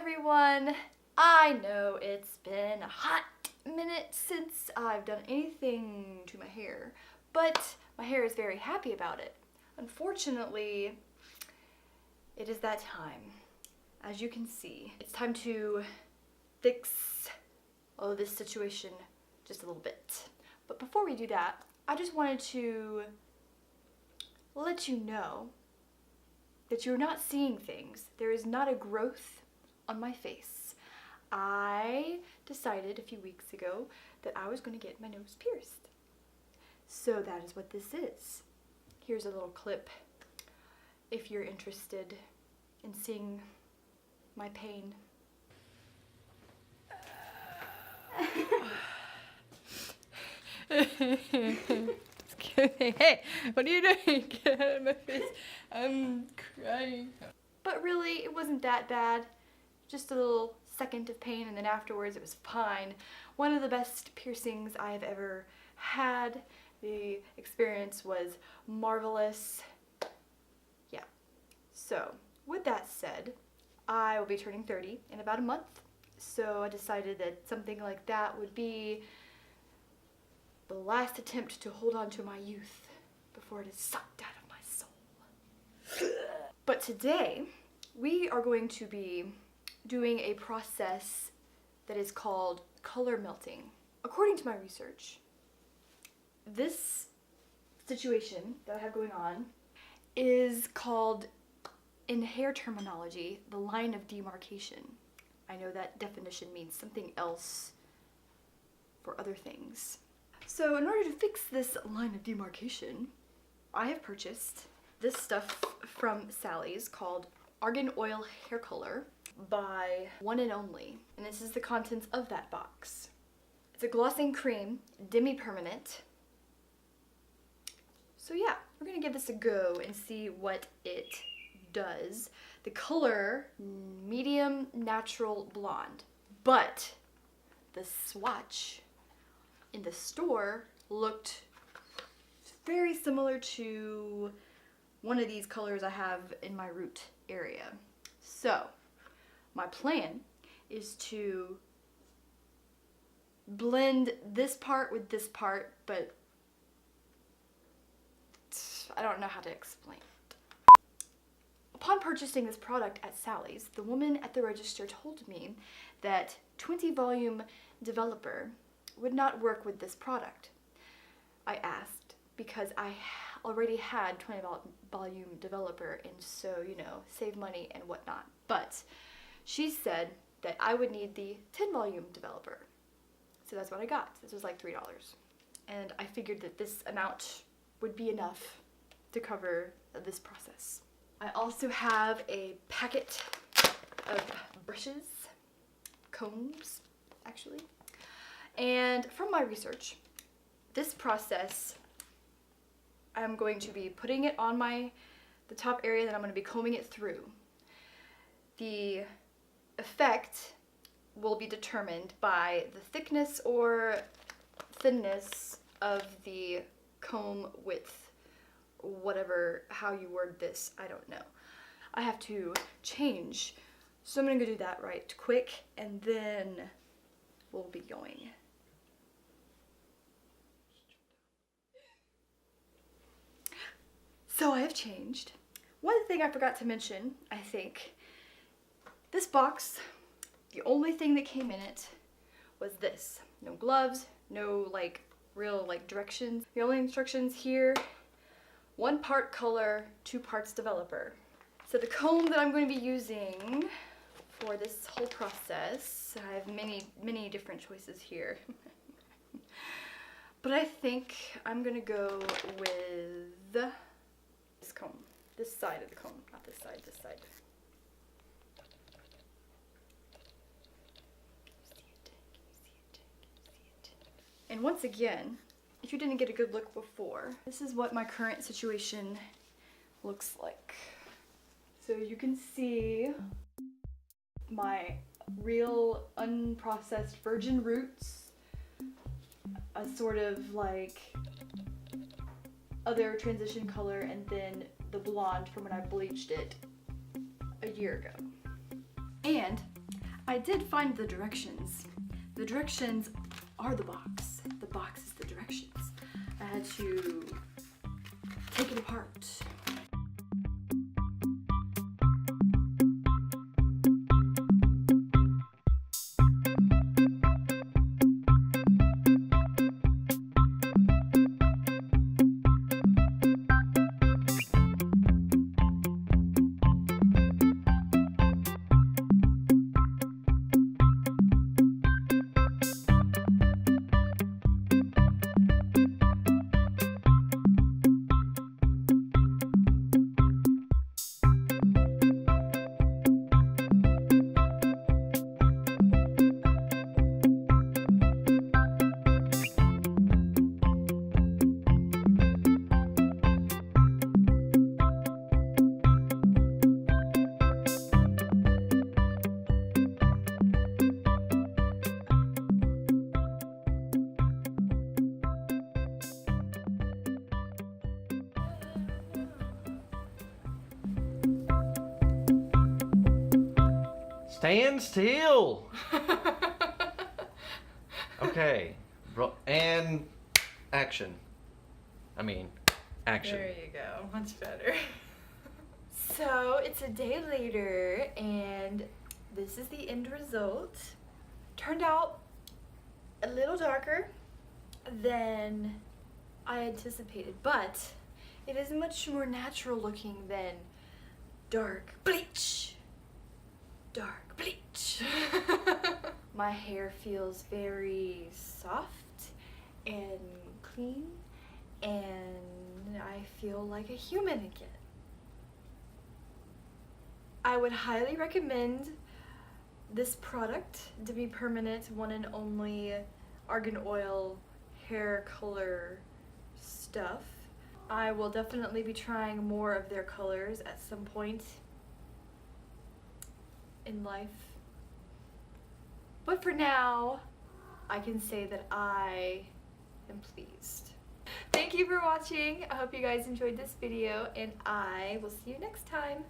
everyone! I know it's been a hot minute since I've done anything to my hair, but my hair is very happy about it. Unfortunately, it is that time. As you can see, it's time to fix all of this situation just a little bit. But before we do that, I just wanted to let you know that you're not seeing things. There is not a growth on my face. I decided a few weeks ago that I was going to get my nose pierced. So that is what this is. Here's a little clip if you're interested in seeing my pain. Hey, what are you doing? Get out of my face. I'm crying. But really, it wasn't that bad. Just a little second of pain, and then afterwards it was fine. One of the best piercings I have ever had. The experience was marvelous. Yeah. So, with that said, I will be turning 30 in about a month. So I decided that something like that would be the last attempt to hold on to my youth before it is sucked out of my soul. But today, we are going to be doing a process that is called color melting. According to my research, this situation that I have going on is called, in hair terminology, the line of demarcation. I know that definition means something else for other things. So in order to fix this line of demarcation, I have purchased this stuff from Sally's called Argan Oil Hair Color by One and Only. And this is the contents of that box. It's a glossing cream, demi-permanent. So yeah, we're gonna give this a go and see what it does. The color, medium natural blonde. But the swatch in the store looked very similar to one of these colors I have in my root area. So my plan is to blend this part with this part, but I don't know how to explain it. Upon purchasing this product at Sally's, the woman at the register told me that 20 volume developer would not work with this product. I asked because I already had 20 volume developer, and so, you know, save money and whatnot. But she said that I would need the 10 volume developer. So that's what I got. This was like $3. And I figured that this amount would be enough to cover this process. I also have a packet of brushes, combs, actually. And from my research, this process, I'm going to be putting it on the top area, then I'm going to be combing it through. The effect will be determined by the thickness or thinness of the comb width, whatever, how you word this, I don't know. I have to change, so I'm going to go do that right quick, and then we'll be going. So I have changed. One thing I forgot to mention, I think, this box, the only thing that came in it was this. No gloves, no real directions. The only instructions here, 1 part color, 2 parts developer. So the comb that I'm going to be using for this whole process, I have many different choices here. But I think I'm gonna go with this comb, this side of the comb, not this side, this side. And once again, if you didn't get a good look before, this is what my current situation looks like. So you can see my real unprocessed virgin roots, a sort of other transition color, and then the blonde from when I bleached it a year ago. And I did find the directions. The directions are the box. The box is the directions. I had to take it apart. Stand still. Okay, and action. Action. There you go. Much better. So it's a day later and this is the end result. Turned out a little darker than I anticipated, but it is much more natural looking than dark bleach. Dark bleach. My hair feels very soft and clean and I feel like a human again. I would highly recommend this product, Demi Permanent One and Only Argan Oil Hair Color stuff. I will definitely be trying more of their colors at some point in life. But for now, I can say that I am pleased. Thank you for watching. I hope you guys enjoyed this video and I will see you next time.